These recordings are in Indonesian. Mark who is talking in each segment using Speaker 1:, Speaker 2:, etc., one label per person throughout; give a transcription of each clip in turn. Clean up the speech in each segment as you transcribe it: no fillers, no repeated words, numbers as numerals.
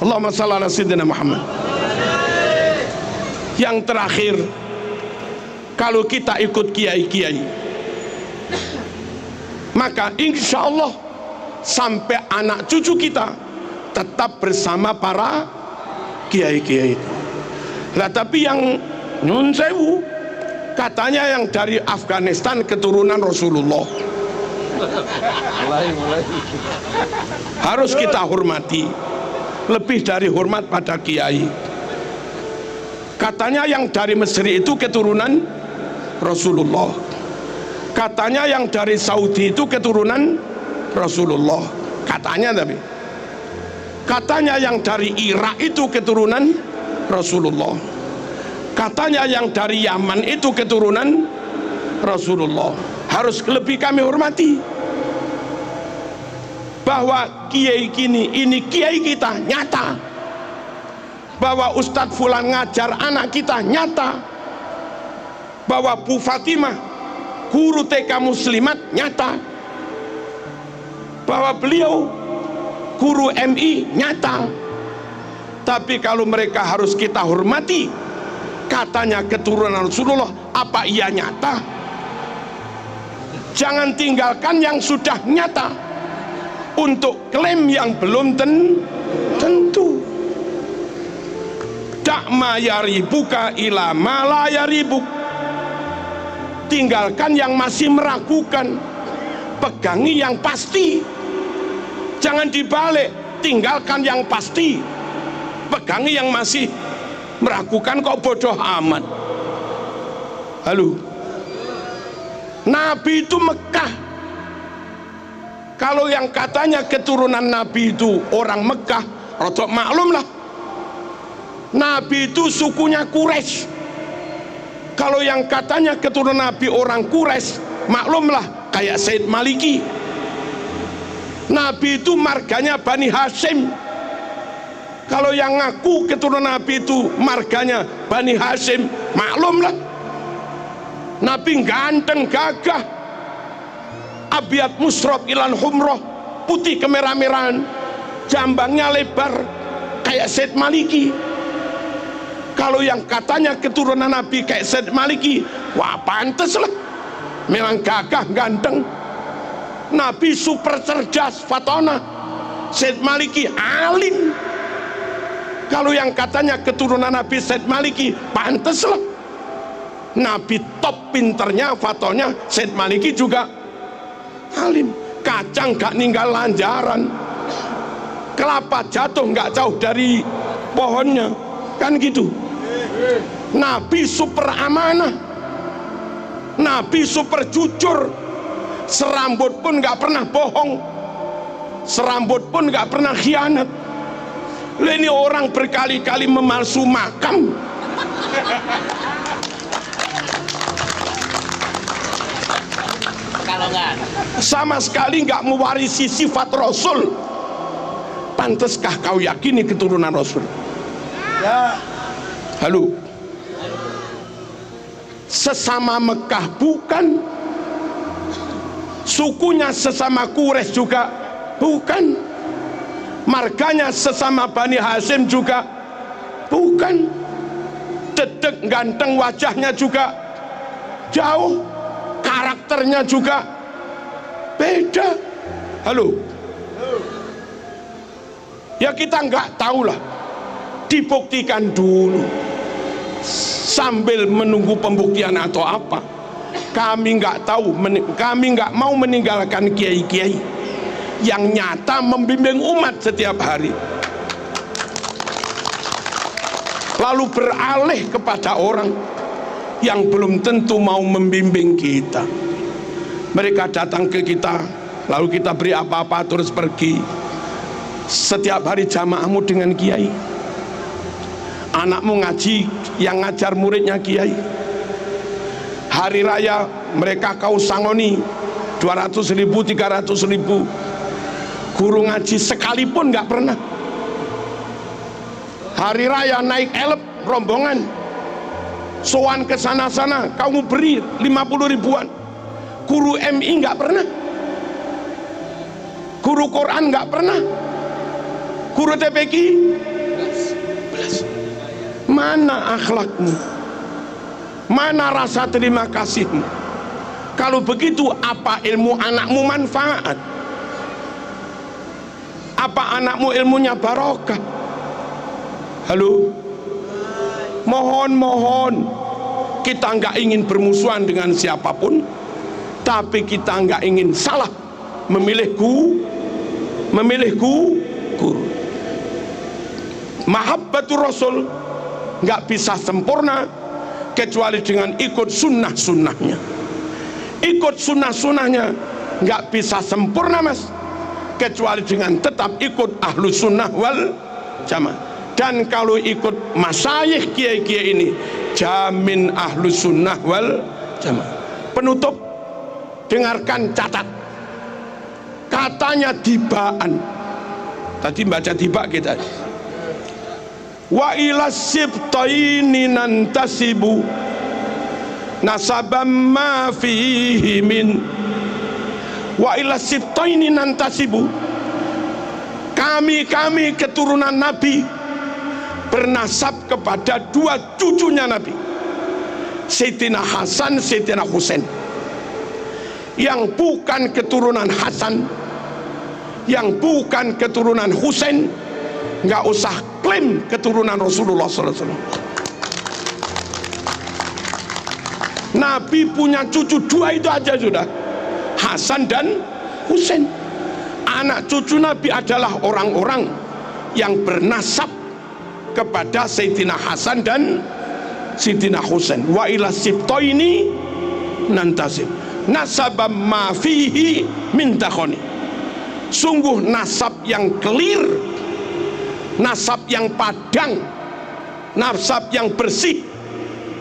Speaker 1: Allahumma shalli ala sayyidina Muhammad. Yang terakhir, kalau kita ikut kiai-kiai, maka insya Allah sampai anak cucu kita tetap bersama para kiai-kiai itu. Lah tapi yang nyun sewu, katanya yang dari Afghanistan keturunan Rasulullah, harus kita hormati, lebih dari hormat pada kiai. Katanya yang dari Mesir itu keturunan Rasulullah, katanya yang dari Saudi itu keturunan Rasulullah, katanya. Tapi katanya yang dari Irak itu keturunan Rasulullah, katanya yang dari Yaman itu keturunan Rasulullah. Harus lebih kami hormati, bahwa kiai ini kiai kita nyata, bahwa Ustadz Fulan ngajar anak kita nyata, bahwa Bu Fatimah guru TK Muslimat nyata, bahwa beliau guru MI nyata. Tapi kalau mereka harus kita hormati, katanya keturunan Rasulullah, apa iya nyata? Jangan tinggalkan yang sudah nyata untuk klaim yang belum tentu. Dakma yaribuka ila ma la yaribuk. Tinggalkan yang masih meragukan, pegangi yang pasti. Jangan dibalik, tinggalkan yang pasti, pegangi yang masih meragukan. Kok bodoh amat. Halo, Nabi itu Mekah. Kalau yang katanya keturunan Nabi itu orang Mekah, rodok maklum lah, Nabi itu sukunya Quraisy. Kalau yang katanya keturunan Nabi orang Quraisy, maklumlah kayak Said Maliki. Nabi itu marganya Bani Hashim. Kalau yang ngaku keturunan Nabi itu marganya Bani Hashim, maklumlah Nabi ganteng gagah, abiat musrob ilan humroh, putih kemerah-merahan, jambangnya lebar kayak Said Maliki. Kalau yang katanya keturunan Nabi kayak Said Maliki, wah pantes lah, memang gagah ganteng. Nabi super cerdas fatona, Said Maliki alim. Kalau yang katanya keturunan Nabi Said Maliki, pantes lah, Nabi top pinternya fatonya, Said Maliki juga alim. Kacang gak ninggal lanjaran, kelapa jatuh gak jauh dari pohonnya, kan gitu. Nabi super amanah, Nabi super jujur, serambut pun gak pernah bohong, serambut pun gak pernah khianat. Ini orang berkali-kali memalsu makam, sama sekali nggak mewarisi sifat Rasul. Panteskah kau yakini keturunan Rasul? Ya. Halo, sesama Mekah bukan, sukunya sesama Quraisy juga bukan, marganya sesama Bani Hashim juga bukan, dedek ganteng wajahnya juga jauh, karakternya juga beda. Halo, ya kita nggak tahu lah, dibuktikan dulu sambil menunggu pembuktian atau apa. Kami nggak tahu, kami nggak mau meninggalkan kiai-kiai yang nyata membimbing umat setiap hari, lalu beralih kepada orang yang belum tentu mau membimbing kita. Mereka datang ke kita, lalu kita beri apa-apa terus pergi. Setiap hari jamaahmu dengan kiai, anakmu ngaji, yang ngajar muridnya kiai. Hari raya mereka kau sangoni 200.000, 300.000. Guru ngaji sekalipun nggak pernah. Hari raya naik elep rombongan, sowan ke sana-sana, kamu beri 50 ribuan. Guru MI nggak pernah, guru Quran nggak pernah, guru TPQ mana akhlakmu, mana rasa terima kasihmu? Kalau begitu apa ilmu anakmu manfaat? Apa anakmu ilmunya barokah? Halo, mohon kita nggak ingin bermusuhan dengan siapapun, tapi kita nggak ingin salah memilih guru. Mahabbatur Rasul nggak bisa sempurna kecuali dengan ikut sunnah-sunnahnya. Ikut sunnah-sunnahnya nggak bisa sempurna mas, kecuali dengan tetap ikut ahlu sunnah wal jamaah. Dan kalau ikut masyayikh kiai-kiai ini, jamin ahlu sunnah wal jamaah. Penutup, dengarkan, catat. Katanya Dibaan, tadi baca Diba kita. Wa ila sibtaini nantasibu nasabam ma fihi min. Wa ila sibtaini nantasibu, kami keturunan Nabi bernasab kepada dua cucunya Nabi, Sayyidina Hasan, Sayyidina Husain. Yang bukan keturunan Hasan, yang bukan keturunan Husain, nggak usah klaim keturunan Rasulullah SAW. Nabi punya cucu dua itu aja sudah, Hasan dan Husain. Anak cucu Nabi adalah orang-orang yang bernasab kepada Sayyidina Hasan dan Sayyidina Husain. Wa ila sibtaini nantasib nasabam ma fihi min takhoni. Sungguh nasab yang clear, nasab yang padang, nasab yang bersih,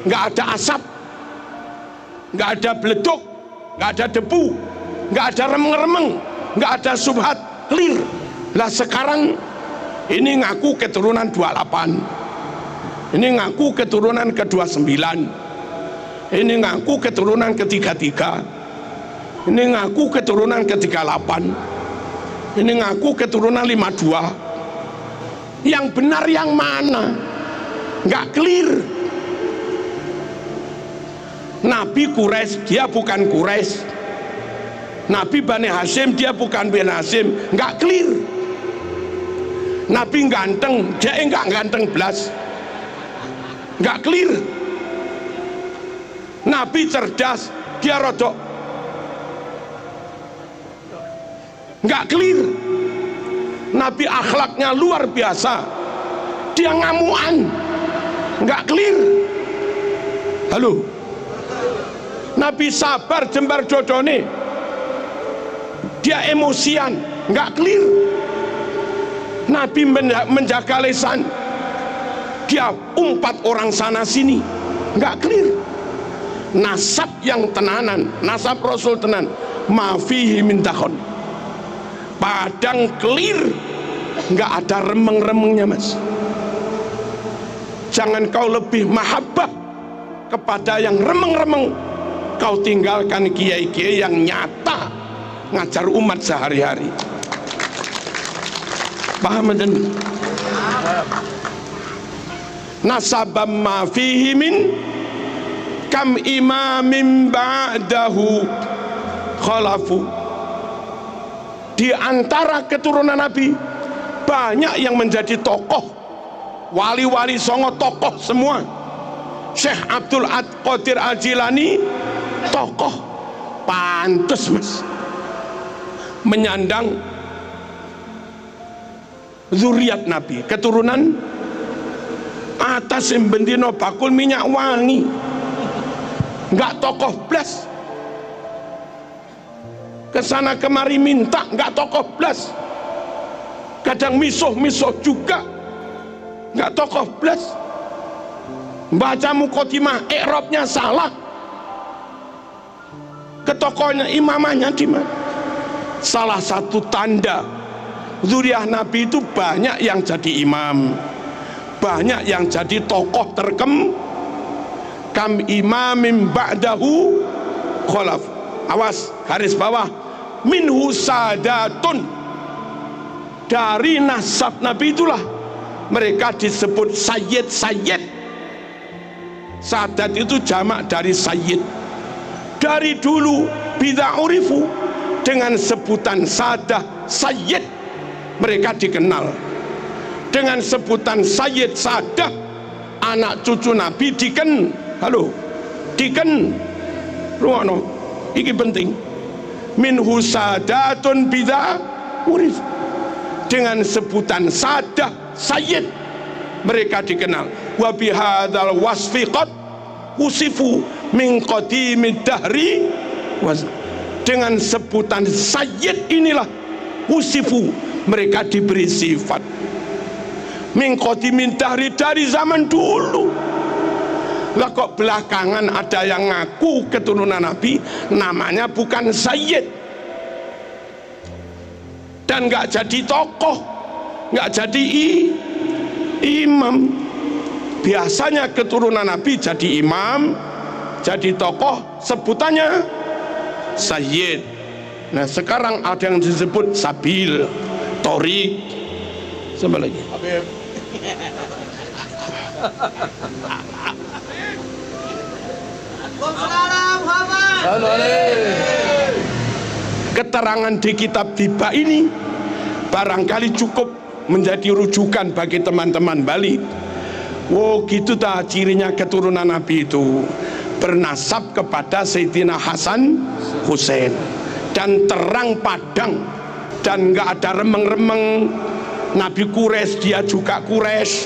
Speaker 1: nggak ada asap, nggak ada beleduk, nggak ada debu, nggak ada remeng-remeng, nggak ada subhat, clear. Lah sekarang ini ngaku keturunan 28, ini ngaku keturunan ke-29, ini ngaku keturunan ke-33, ini ngaku keturunan ke-38, ini ngaku keturunan 52. Yang benar yang mana? Nggak clear. Nabi Quraisy, dia bukan Quraisy. Nabi Bani Hashim, dia bukan Bani Hashim. Nggak clear. Nabi ganteng, dia nggak ganteng belas. Nggak clear. Nabi cerdas, dia rodok. Nggak clear. Nabi akhlaknya luar biasa, dia ngamuan, nggak clear. Halo, Nabi sabar jembar dodone, dia emosian, nggak clear. Nabi menjaga lisan, dia umpat orang sana sini, nggak clear. Nasab yang tenanan, nasab Rasul tenan, mafihi min takhon, padang clear, nggak ada remeng-remengnya mas. Jangan kau lebih mahabbah kepada yang remeng-remeng, kau tinggalkan kiai-kiai yang nyata ngajar umat sehari-hari. Paham dan nasabam ma fihi min kam imamin ba'dahu khalafu. Di antara keturunan Nabi banyak yang menjadi tokoh, wali-wali songo tokoh semua. Syekh Abdul Qadir Al-Jilani tokoh, pantes mas menyandang zuriat Nabi, keturunan atas yang bendino bakul minyak wangi, nggak tokoh blas, kesana kemari minta, nggak tokoh blas, kadang misuh juga, nggak tokoh blas, baca mukotimah i'rabnya salah, ke tokohnya imamahnya di mana. Salah satu tanda zuriat Nabi itu banyak yang jadi imam, banyak yang jadi tokoh terkem. Kam imamin ba'dahu khalaf. Awas, garis bawah, minhu sadatun, dari nasab Nabi itulah mereka disebut sayyid. Sadat itu jamak dari sayyid. Dari dulu bidza urifu dengan sebutan sadah sayyid mereka dikenal. Dengan sebutan sayyid sadah anak cucu Nabi ruwono iki penting. Minhu sadatun bidza urif, dengan sebutan sadah sayyid mereka dikenal. Wa bihadzal wasfi qad usifu min qadimid dahri, dengan sebutan sayyid inilah usifu mereka diberi sifat min qadimid dahri, dari zaman dulu. Lah kok belakangan ada yang ngaku keturunan Nabi namanya bukan sayyid dan nggak jadi tokoh, nggak jadi imam. Biasanya keturunan Nabi jadi imam, jadi tokoh, sebutannya sayyid. Nah sekarang ada yang disebut sabil, torik, sama lagi keterangan di kitab Tiba ini barangkali cukup menjadi rujukan bagi teman-teman Bali. Wow, gitu dah cirinya keturunan Nabi itu bernasab kepada Sayyidina Hasan Hussein dan terang padang dan nggak ada remeng-remeng. Nabi Quraisy dia juga Quraisy,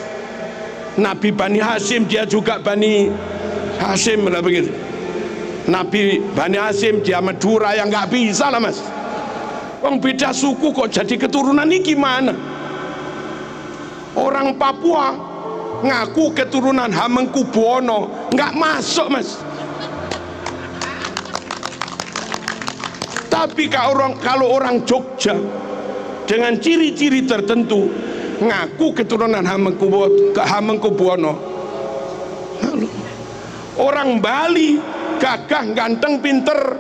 Speaker 1: Nabi Bani Hasyim dia juga Bani Hasyim lah begitu. Nabi Bani Hasyim dia Madura, yang nggak bisa lah mas. Orang beda suku kok jadi keturunan ini gimana? Orang Papua ngaku keturunan Hamengkubuwono, nggak masuk mas. Tapi kalau orang Jogja dengan ciri-ciri tertentu ngaku keturunan Hamengkubuwono. Orang Bali gagah, ganteng, pinter,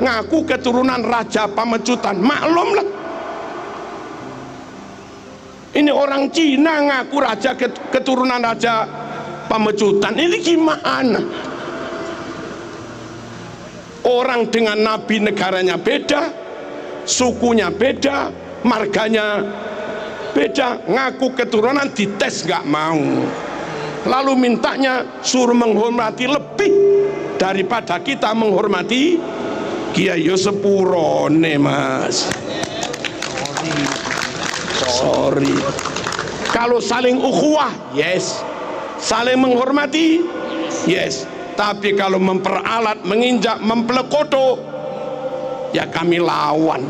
Speaker 1: ngaku keturunan Raja Pamecutan, maklum lah. Ini orang Cina ngaku keturunan Raja Pamecutan, ini gimana? Orang dengan Nabi negaranya beda, sukunya beda, marganya beda, ngaku keturunan dites nggak mau. Lalu mintanya suruh menghormati lebih daripada kita menghormati Kiai. Yo sepurone mas, sorry. Kalau saling ukhuwah yes, saling menghormati yes, tapi kalau memperalat, menginjak, mempelekoto ya kami lawan.